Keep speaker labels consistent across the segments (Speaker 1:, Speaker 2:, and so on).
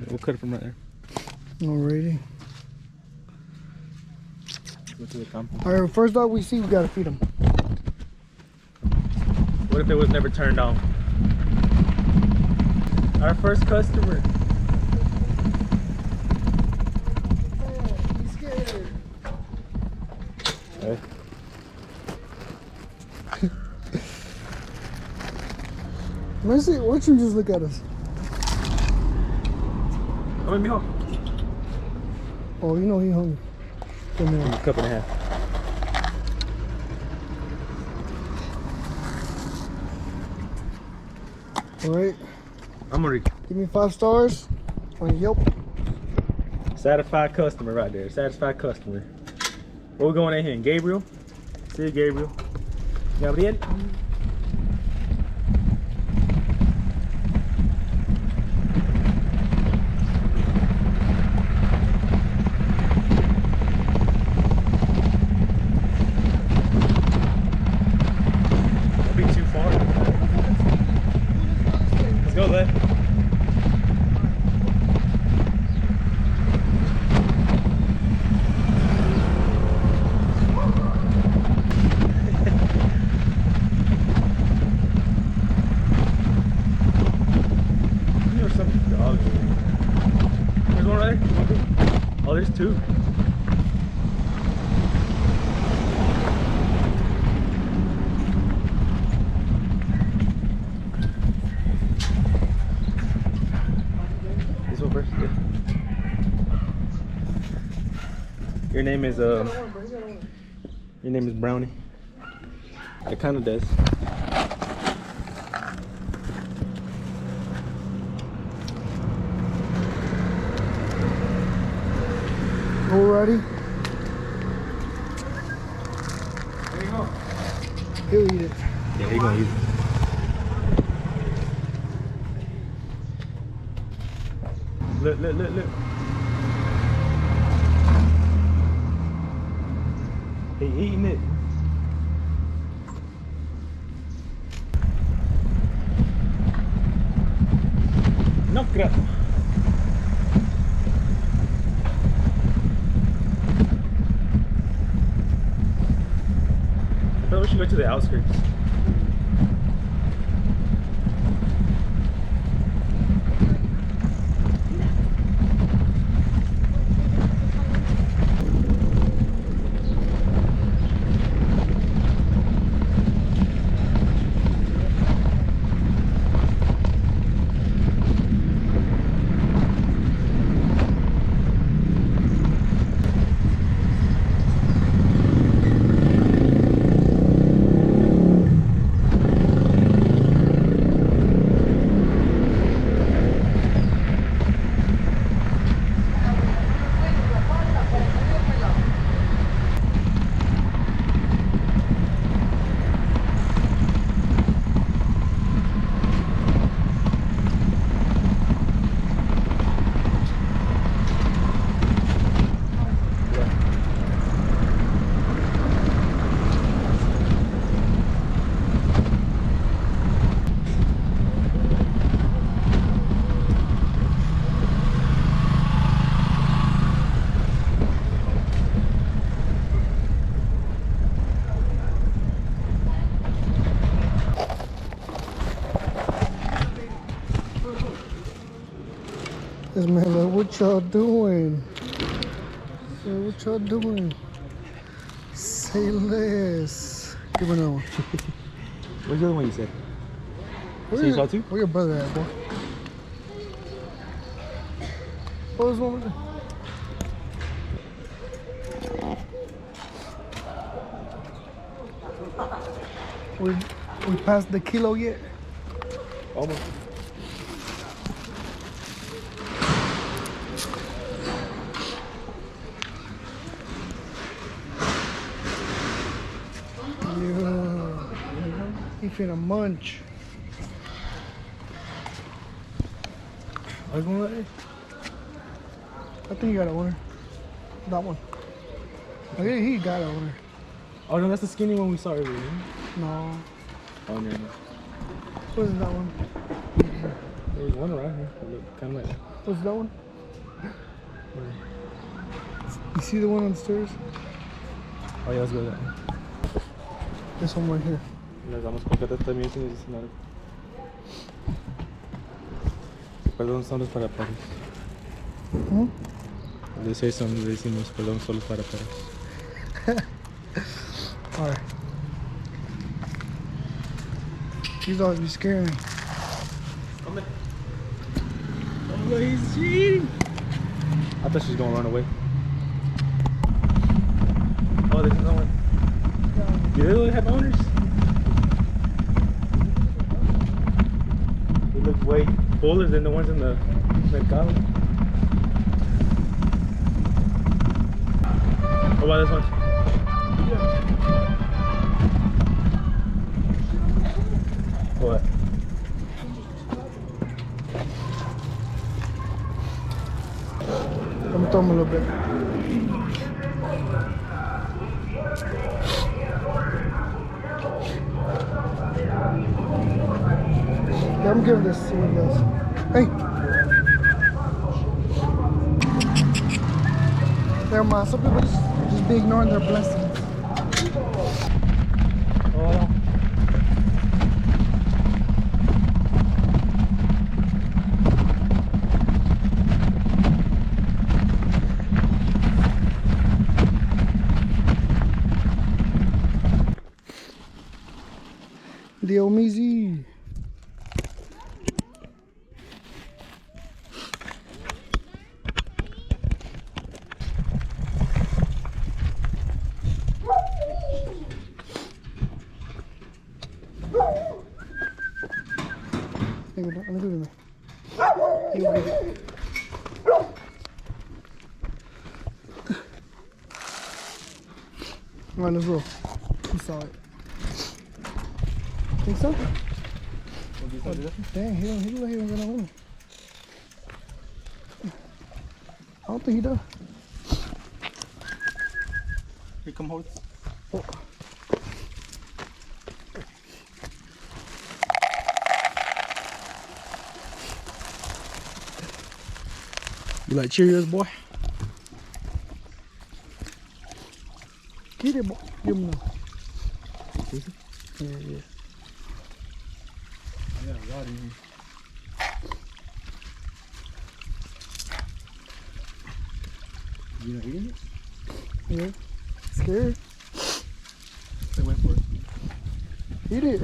Speaker 1: We'll cut it from right there.
Speaker 2: Alrighty.
Speaker 1: Go to the compound.
Speaker 2: Alright, first dog we see, we gotta feed him.
Speaker 1: What if it was never turned on? Our first customer.
Speaker 2: He's scared.
Speaker 1: Hey.
Speaker 2: Mercy, why don't you just look at us?
Speaker 1: Come here, mijo.
Speaker 2: Oh, you know he hungry. Come here.
Speaker 1: A cup and a half.
Speaker 2: Alright,
Speaker 1: I'm gonna
Speaker 2: give me 5 stars on Yelp.
Speaker 1: satisfied customer right there. Satisfied customer. Where we going in here? Gabriel? See you, Gabriel. Gabriel? That'd be too far. Let's go, left. There's some dogs. There's one right there. Oh, there's 2. This one first. Yeah. Your name is Brownie. It kind of does.
Speaker 2: Alrighty,
Speaker 1: There you go.
Speaker 2: he'll eat it.
Speaker 1: Yeah, he gonna use it. Look, look, look, look. He eating it. No crap. I thought we should go to the outskirts.
Speaker 2: This man like, what y'all doing? Say, what y'all doing? Say less. Give me another one.
Speaker 1: What's the other one you said?
Speaker 2: Where
Speaker 1: So you
Speaker 2: your-
Speaker 1: saw 2?
Speaker 2: Where your brother at, boy? What was one with we passed the kilo yet?
Speaker 1: Almost.
Speaker 2: Yeah. He finna munch. Are you gonna let it? I think you got a owner. That one. Oh, yeah, he got a owner.
Speaker 1: Oh no, that's the skinny one we saw earlier.
Speaker 2: No.
Speaker 1: Oh no.
Speaker 2: What is that one?
Speaker 1: There's one around here. It look kind of like that.
Speaker 2: What's that one? You see the one on the stairs?
Speaker 1: Oh yeah, let's go to that one.
Speaker 2: This one right here.
Speaker 1: Las vamos con que también se necesitan. Perdón, son los para perros.
Speaker 2: Hmm?
Speaker 1: They say something, le decimos perdón solo para perros.
Speaker 2: Alright. These always be scaring me.
Speaker 1: Oh, he's cheating. I thought she was gonna run away. Oh, there's no one. Do they really have owners? They look way fuller than the ones in the collar. What about this one? What?
Speaker 2: Let me throw him a little bit. Yeah, I'm giving this to see what he does. Hey! Never mind, some people just be ignoring their blessings.
Speaker 1: Oh.
Speaker 2: Dio Mizi. Alright, let's roll. You saw it. Think so? Dang, he don't got no money. I don't think he does.
Speaker 1: Here, come hold it.
Speaker 2: Oh.
Speaker 1: You like Cheerios, boy?
Speaker 2: Get it, boy. Give him now. Yeah.
Speaker 1: Yeah, a lot easy. You not eating it?
Speaker 2: Yeah. Scared?
Speaker 1: They went for it.
Speaker 2: Eat it.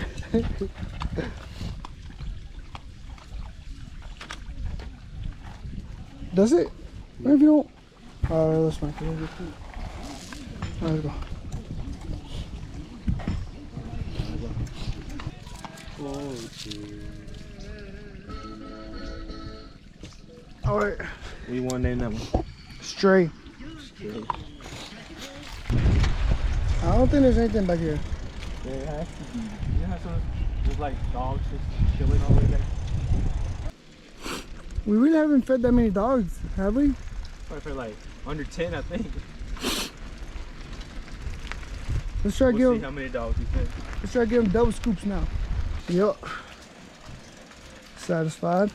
Speaker 2: Does it? What if you don't? Alright, let's make it. Alright, let's go.
Speaker 1: Oh, shit.
Speaker 2: Alright.
Speaker 1: What do you want to name that one?
Speaker 2: Stray. I don't think there's anything back here.
Speaker 1: Yeah, it has to be. You have some, just like dogs just chilling all the way back.
Speaker 2: We really haven't fed that many dogs, have we?
Speaker 1: Probably for like under 10, I think.
Speaker 2: Let's try to
Speaker 1: We'll see
Speaker 2: give
Speaker 1: how many dogs we fed.
Speaker 2: let's try to give them double scoops now. Yup. Satisfied.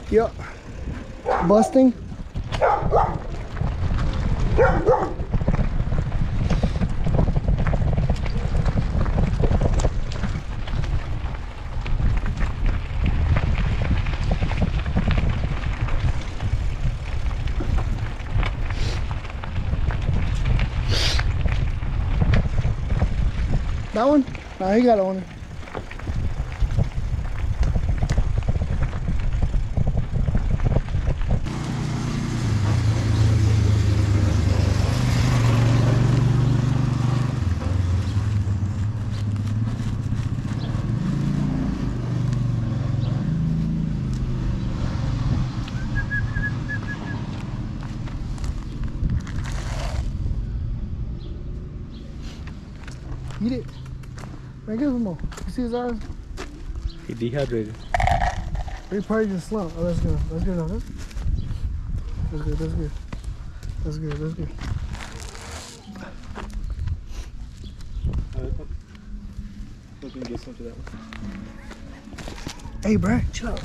Speaker 2: Yup. Busting. That one? Nah, he got on it. Eat it. Man, give him more. You see his eyes?
Speaker 1: He dehydrated.
Speaker 2: He probably just slumped. Oh, that's good. That's good enough. That's good. That's good. That's good. That's good.
Speaker 1: So can you get some to that one?
Speaker 2: Hey, Brad, chill out.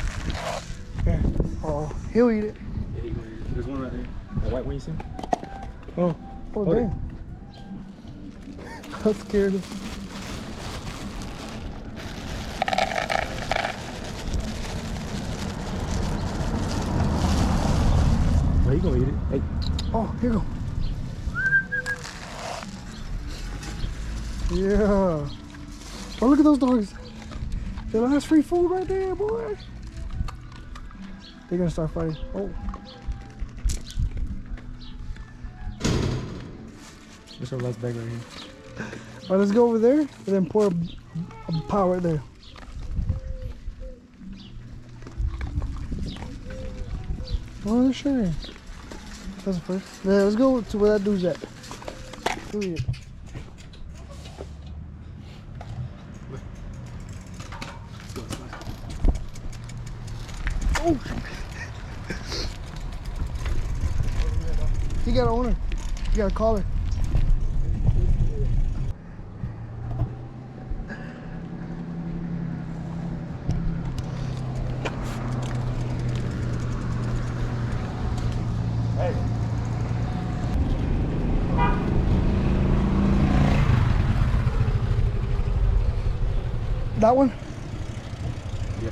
Speaker 1: Yeah.
Speaker 2: Oh, he'll eat it.
Speaker 1: Yeah, you gonna eat it. There's one right there. That white one you see? Oh.
Speaker 2: Oh,
Speaker 1: Hold it.
Speaker 2: damn. I'm scared of.
Speaker 1: Oh, you gonna eat it. Hey.
Speaker 2: Oh, here you go. Yeah. Oh, look at those dogs. That's free food right there, boy. They're gonna start fighting. Oh.
Speaker 1: There's our last bag right here.
Speaker 2: All right, let's go over there and then pour a pile right there. Oh, they're sharing. That's the first. Yeah, let's go to where that dude's at. Who is it? Oh! He got an owner. You got a collar.
Speaker 1: Hey.
Speaker 2: That one?
Speaker 1: Yeah.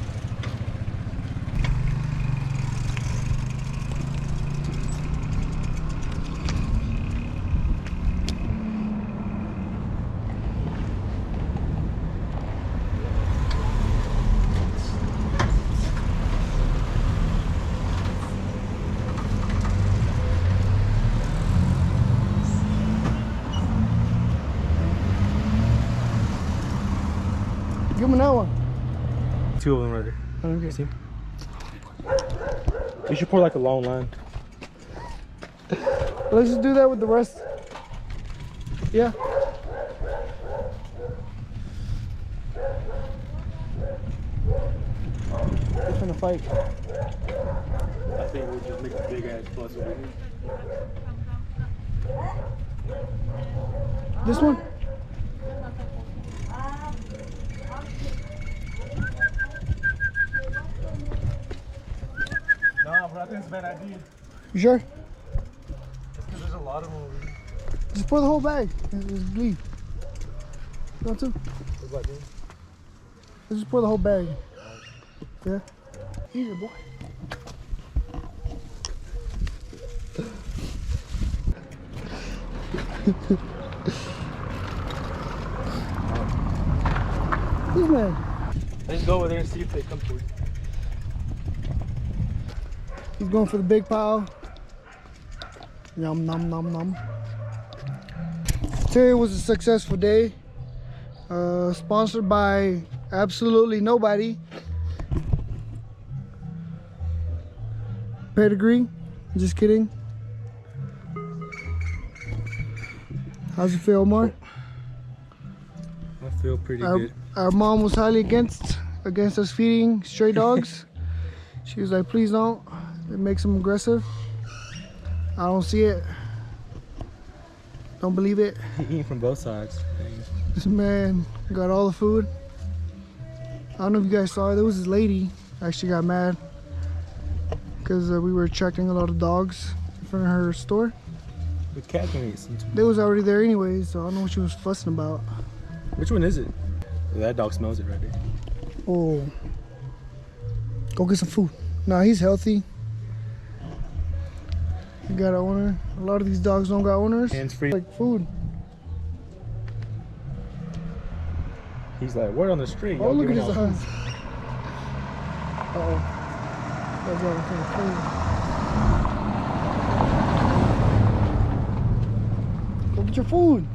Speaker 2: Give him that one.
Speaker 1: Two of them right there.
Speaker 2: Okay.
Speaker 1: See? You should pour like a long line.
Speaker 2: Let's just do that with the rest. Yeah. They're finna fight.
Speaker 1: I think we'll just make a big ass plus over here.
Speaker 2: This one?
Speaker 1: Nah, bro, I think it's a bad idea.
Speaker 2: You sure?
Speaker 1: It's because there's a lot of them over here.
Speaker 2: Just pour the whole bag. Just leave. You want to?
Speaker 1: What about this?
Speaker 2: Let's just pour the whole bag. Yeah. Here, boy. This man.
Speaker 1: Let's go over there and see if they come towards you.
Speaker 2: He's going for the big pile. Yum, nom, nom, nom. Today was a successful day. Sponsored by absolutely nobody. Pedigree. Just kidding. How's it feel, Omar?
Speaker 1: I feel pretty good.
Speaker 2: Our mom was highly against us feeding stray dogs. She was like, please don't. It makes them aggressive. I don't see it. Don't believe it.
Speaker 1: Eating from both sides. Dang.
Speaker 2: This man got all the food. I don't know if you guys saw it. There was this lady actually got mad because we were attracting a lot of dogs in front of her store.
Speaker 1: The cat can eat some too.
Speaker 2: They was already there anyways, so I don't know what she was fussing about.
Speaker 1: Which one is it? That dog smells it right there.
Speaker 2: Oh, go get some food. Nah, he's healthy. He got an owner. A lot of these dogs don't got owners.
Speaker 1: Hands free.
Speaker 2: Like food.
Speaker 1: He's like, word on the street.
Speaker 2: Oh,
Speaker 1: y'all
Speaker 2: look at
Speaker 1: giving
Speaker 2: his
Speaker 1: out
Speaker 2: eyes.
Speaker 1: food.
Speaker 2: Uh-oh. That's all kind of crazy. Go get your food.